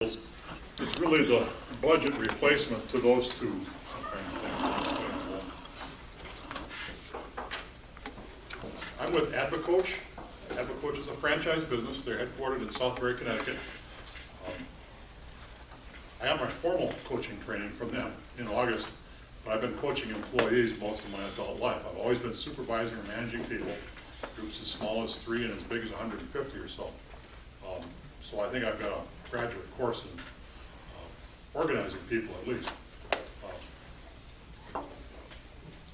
It's really the budget replacement to those two. I'm with AdviCoach. AdviCoach is a franchise business. They're headquartered in Southbury, Connecticut. I have my formal coaching training from them in August, but I've been coaching employees most of my adult life. I've always been supervising or managing people, groups as small as 3 and as big as 150 or so. So I think I've got a graduate course in organizing people at least.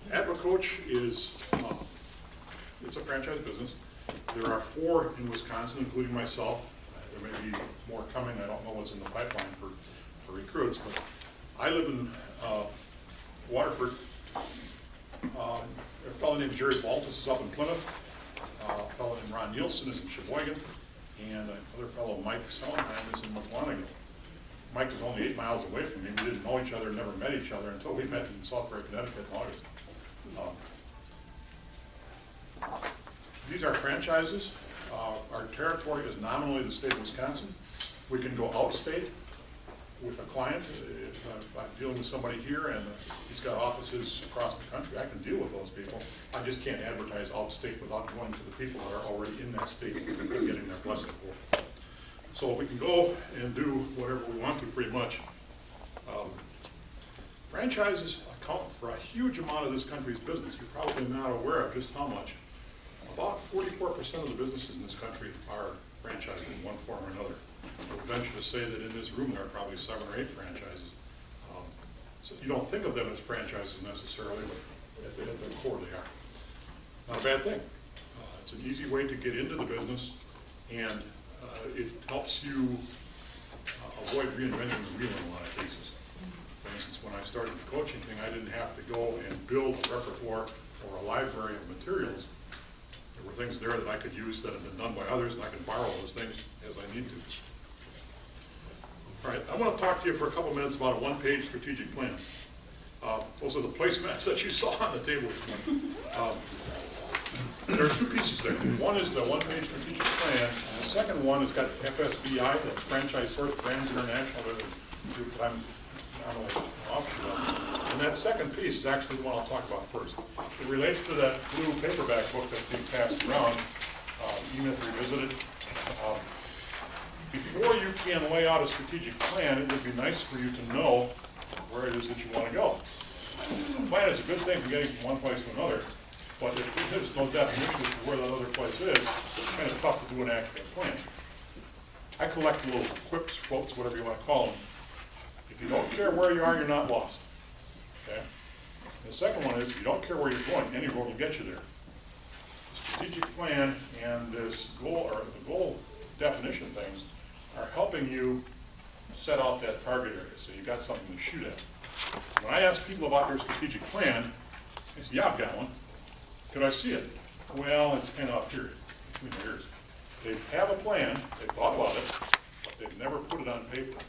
AdviCoach is, it's a franchise business. There are 4 in Wisconsin, including myself. There may be more coming. I don't know what's in the pipeline for recruits, but I live in Waterford. A fellow named Gerry Gerth is up in Plymouth. A fellow named Ron Nielsen is in Sheboygan. And another fellow, Mike Sondheim, is in McWanago. Mike was only 8 miles away from me. We didn't know each other, never met each other until we met in Southbury, Connecticut in August. These are franchises. Our territory is nominally the state of Wisconsin. We can go outstate with a client. If I'm dealing with somebody here and he's got offices across the country, I can deal with those people. I just can't advertise outstate without going to the people that are already in that state and getting their blessing for it. So we can go and do whatever we want to pretty much. Franchises account for a huge amount of this country's business. You're probably not aware of just how much. About 44% of the businesses in this country are franchised in one form or another. I would venture to say that in this room there are probably 7 or 8 franchises. So you don't think of them as franchises necessarily, but at their core they are. Not a bad thing. It's an easy way to get into the business, and it helps you avoid reinventing the wheel in a lot of cases. For instance, when I started the coaching thing, I didn't have to go and build a repertoire or a library of materials. There were things there that I could use that had been done by others, and I can borrow those things as I need to. All right, I want to talk to you for a couple minutes about a one-page strategic plan. Those are the placemats that you saw on the table this morning. There are 2 pieces there. One is the one-page strategic plan, and the second one has got FSBI, that's Franchise Source Brands International, the group that I'm nominally offshoot of. And that second piece is actually the one I'll talk about first. It relates to that blue paperback book that's being passed around, E-Myth Revisited. Before you can lay out a strategic plan, it would be nice for you to know where it is that you want to go. A plan is a good thing for getting from one place to another, but if there's no definition as to where that other place is, it's kind of tough to do an accurate plan. I collect little quips, quotes, whatever you want to call them. If you don't care where you are, you're not lost. Okay? The second one is, if you don't care where you're going, any road will get you there. The strategic plan and this goal, or the goal definition things, are helping you set out that target area, so you got something to shoot at. When I ask people about their strategic plan, they say, yeah, I've got one. Could I see it? Well, it's kind of up here, between my ears. They have a plan, they've thought about it, but they've never put it on paper.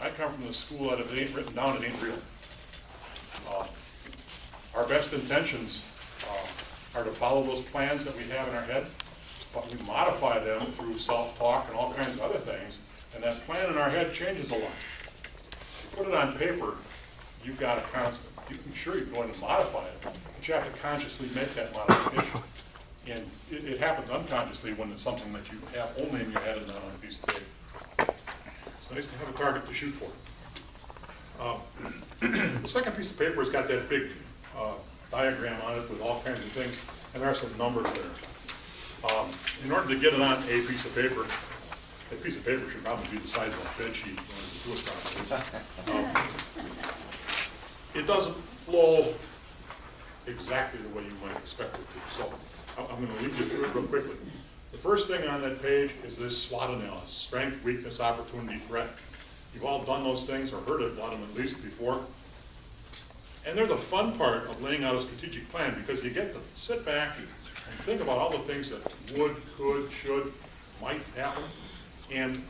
And I come from the school that if it ain't written down, it ain't real. Our best intentions are to follow those plans that we have in our head, but we modify them through self-talk and all kinds of other things, and that plan in our head changes a lot. If you put it on paper, you've got a constant. You can sure you can go in and modify it, but you have to consciously make that modification. And it happens unconsciously when it's something that you have only in your head and not on a piece of paper. It's nice to have a target to shoot for. The second piece of paper has got that big diagram on it with all kinds of things, and there are some numbers there. In order to get it on a piece of paper, that piece of paper should probably be the size of a bed sheet in order to do it properly. It doesn't flow exactly the way you might expect it to. So I'm going to lead you through it real quickly. The first thing on that page is this SWOT analysis: strength, weakness, opportunity, threat. You've all done those things or heard of them at least before. And they're the fun part of laying out a strategic plan, because you get to sit back and think about all the things that would, could, should, might happen, and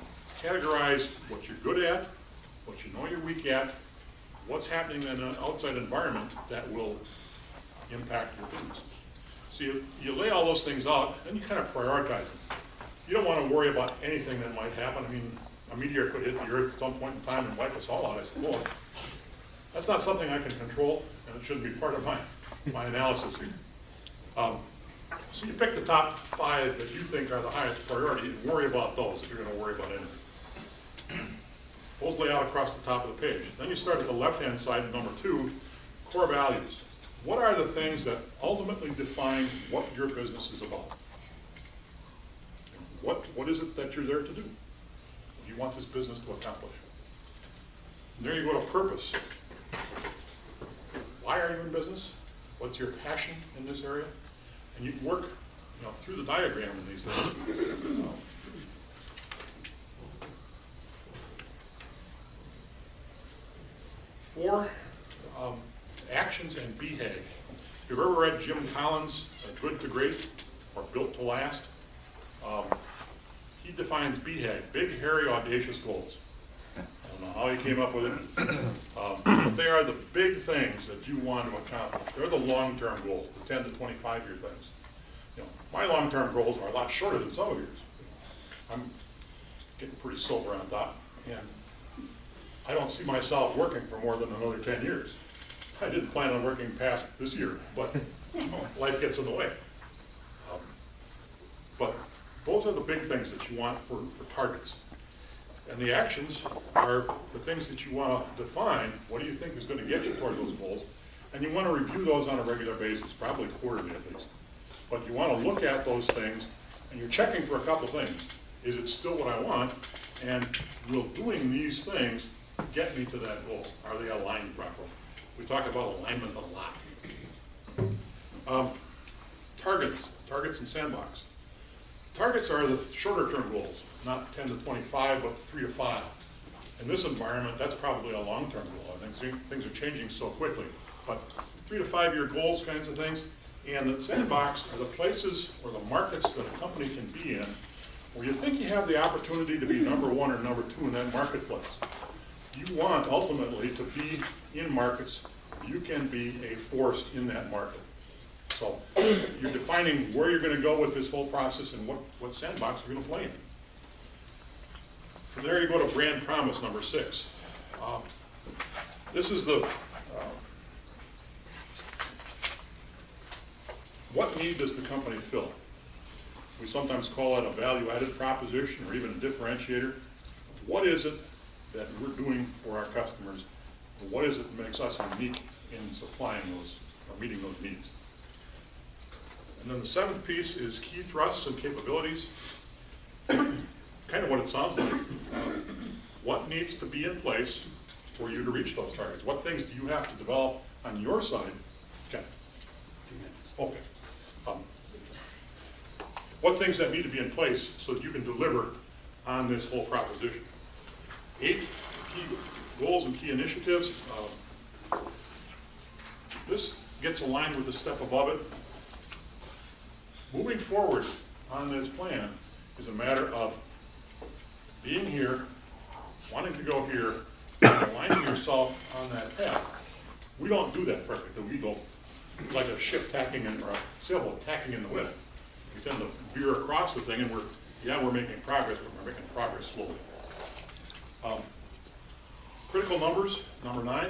categorize what you're good at, what you know you're weak at, what's happening in an outside environment that will impact your business. So you lay all those things out, and you kind of prioritize them. You don't want to worry about anything that might happen. I mean, a meteor could hit the earth at some point in time and wipe us all out. I said, well, that's not something I can control, and it shouldn't be part of my analysis here. So you pick the top 5 that you think are the highest priority and worry about those if you're going to worry about anything. Those lay out across the top of the page. Then you start at the left-hand side, number 2, core values. What are the things that ultimately define what your business is about? What is it that you're there to do? What do you want this business to accomplish? And there you go to purpose. Why are you in business? What's your passion in this area? And you work, through the diagram in these things. 4, actions and BHAG. If you've ever read Jim Collins' Good to Great or Built to Last, he defines BHAG, big, hairy, audacious goals. I don't know how he came up with it, but they are the big things that you want to accomplish. They're the long-term goals, the 10 to 25-year things. My long-term goals are a lot shorter than some of yours. I'm getting pretty sober on top, and I don't see myself working for more than another 10 years. I didn't plan on working past this year, but life gets in the way. But those are the big things that you want for targets. And the actions are the things that you want to define. What do you think is going to get you toward those goals? And you want to review those on a regular basis, probably quarterly at least. But you want to look at those things, and you're checking for a couple things. Is it still what I want? And will doing these things get me to that goal? Are they aligned properly? We talk about alignment a lot. Targets and sandbox. Targets are the shorter term goals, not 10 to 25, but 3 to 5. In this environment, that's probably a long-term goal. I think things are changing so quickly. But 3 to 5 year goals kinds of things. And the sandbox are the places or the markets that a company can be in where you think you have the opportunity to be number 1 or number 2 in that marketplace. You want ultimately to be in markets where you can be a force in that market. So you're defining where you're going to go with this whole process and what sandbox you're going to play in. From there you go to brand promise, number 6. This is the what need does the company fill? We sometimes call it a value-added proposition or even a differentiator. What is it that we're doing for our customers? And what is it that makes us unique in supplying those or meeting those needs? And then the 7th piece is key thrusts and capabilities. Kind of what it sounds like. What needs to be in place for you to reach those targets? What things do you have to develop on your side? Okay. What things that need to be in place so that you can deliver on this whole proposition? 8 key goals and key initiatives. This gets aligned with the step above it. Moving forward on this plan is a matter of being here, wanting to go here, and aligning yourself on that path. We don't do that perfectly. We go like a ship tacking in, or a sailboat tacking in the wind. We tend to veer across the thing, and we're making progress, but we're making progress slowly. Critical numbers, number 9.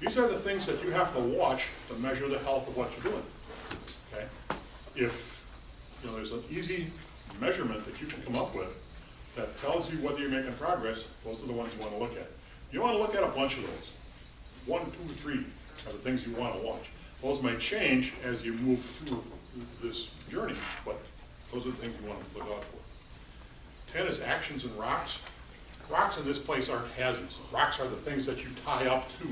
These are the things that you have to watch to measure the health of what you're doing. Okay? If there's an easy measurement that you can come up with that tells you whether you're making progress, those are the ones you want to look at. You want to look at a bunch of those. 1, 2, 3 are the things you want to watch. Those may change as you move through this journey, but those are the things you want to look out for. 10 is actions and rocks. Rocks in this place aren't hazards. Rocks are the things that you tie up to.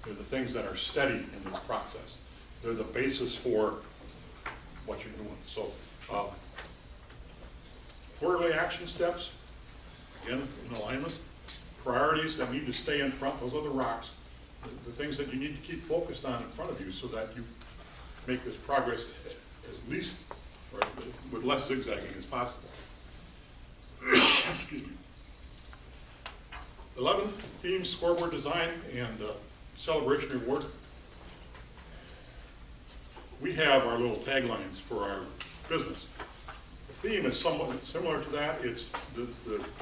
They're the things that are steady in this process. They're the basis for what you're doing. So, quarterly action steps, again, in alignment. Priorities that need to stay in front, those are the rocks. The things that you need to keep focused on in front of you so that you make this progress as least, or with less zigzagging as possible. Excuse me. 11, themes, scoreboard design, and celebration reward. We have our little taglines for our business. The theme is somewhat similar to that. It's the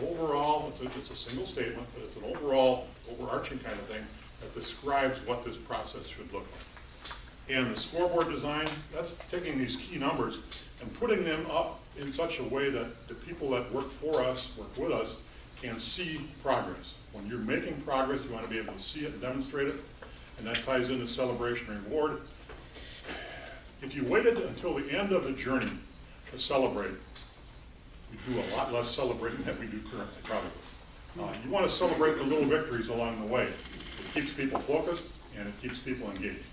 overall, it's a single statement, but it's an overall, overarching kind of thing that describes what this process should look like. And the scoreboard design, that's taking these key numbers and putting them up in such a way that the people that work for us, work with us, can see progress. When you're making progress, you want to be able to see it and demonstrate it, and that ties into celebration and reward. If you waited until the end of the journey to celebrate, we do a lot less celebrating than we do currently, probably. You want to celebrate the little victories along the way. It keeps people focused and it keeps people engaged.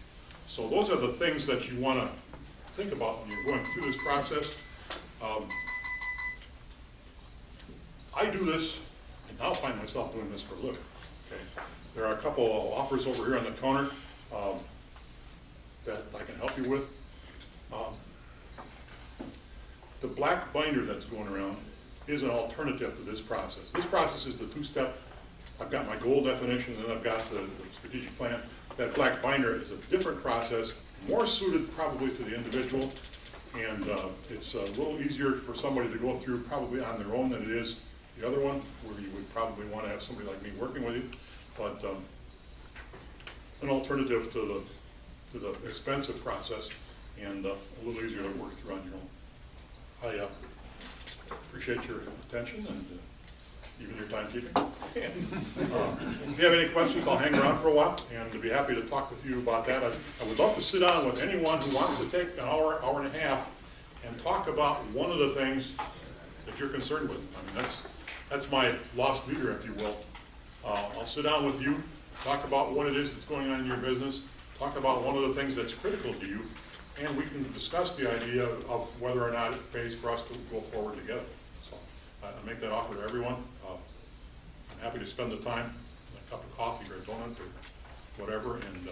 So those are the things that you want to think about when you're going through this process. I do this, and now find myself doing this for a living. Okay? There are a couple of offers over here on the counter that I can help you with. The black binder that's going around is an alternative to this process. This process is the two-step. I've got my goal definition and I've got the strategic plan. That black binder is a different process, more suited probably to the individual, and it's a little easier for somebody to go through probably on their own than it is the other one, where you would probably want to have somebody like me working with you. But an alternative to the expensive process, and a little easier to work through on your own. I appreciate your attention and even your timekeeping. If you have any questions, I'll hang around for a while and I'd be happy to talk with you about that. I would love to sit down with anyone who wants to take an hour, hour and a half and talk about one of the things that you're concerned with. I mean, that's my lost leader, if you will. I'll sit down with you, talk about what it is that's going on in your business, talk about one of the things that's critical to you, and we can discuss the idea of whether or not it pays for us to go forward together. So I make that offer to everyone. I'm happy to spend the time, a cup of coffee or a donut or whatever, and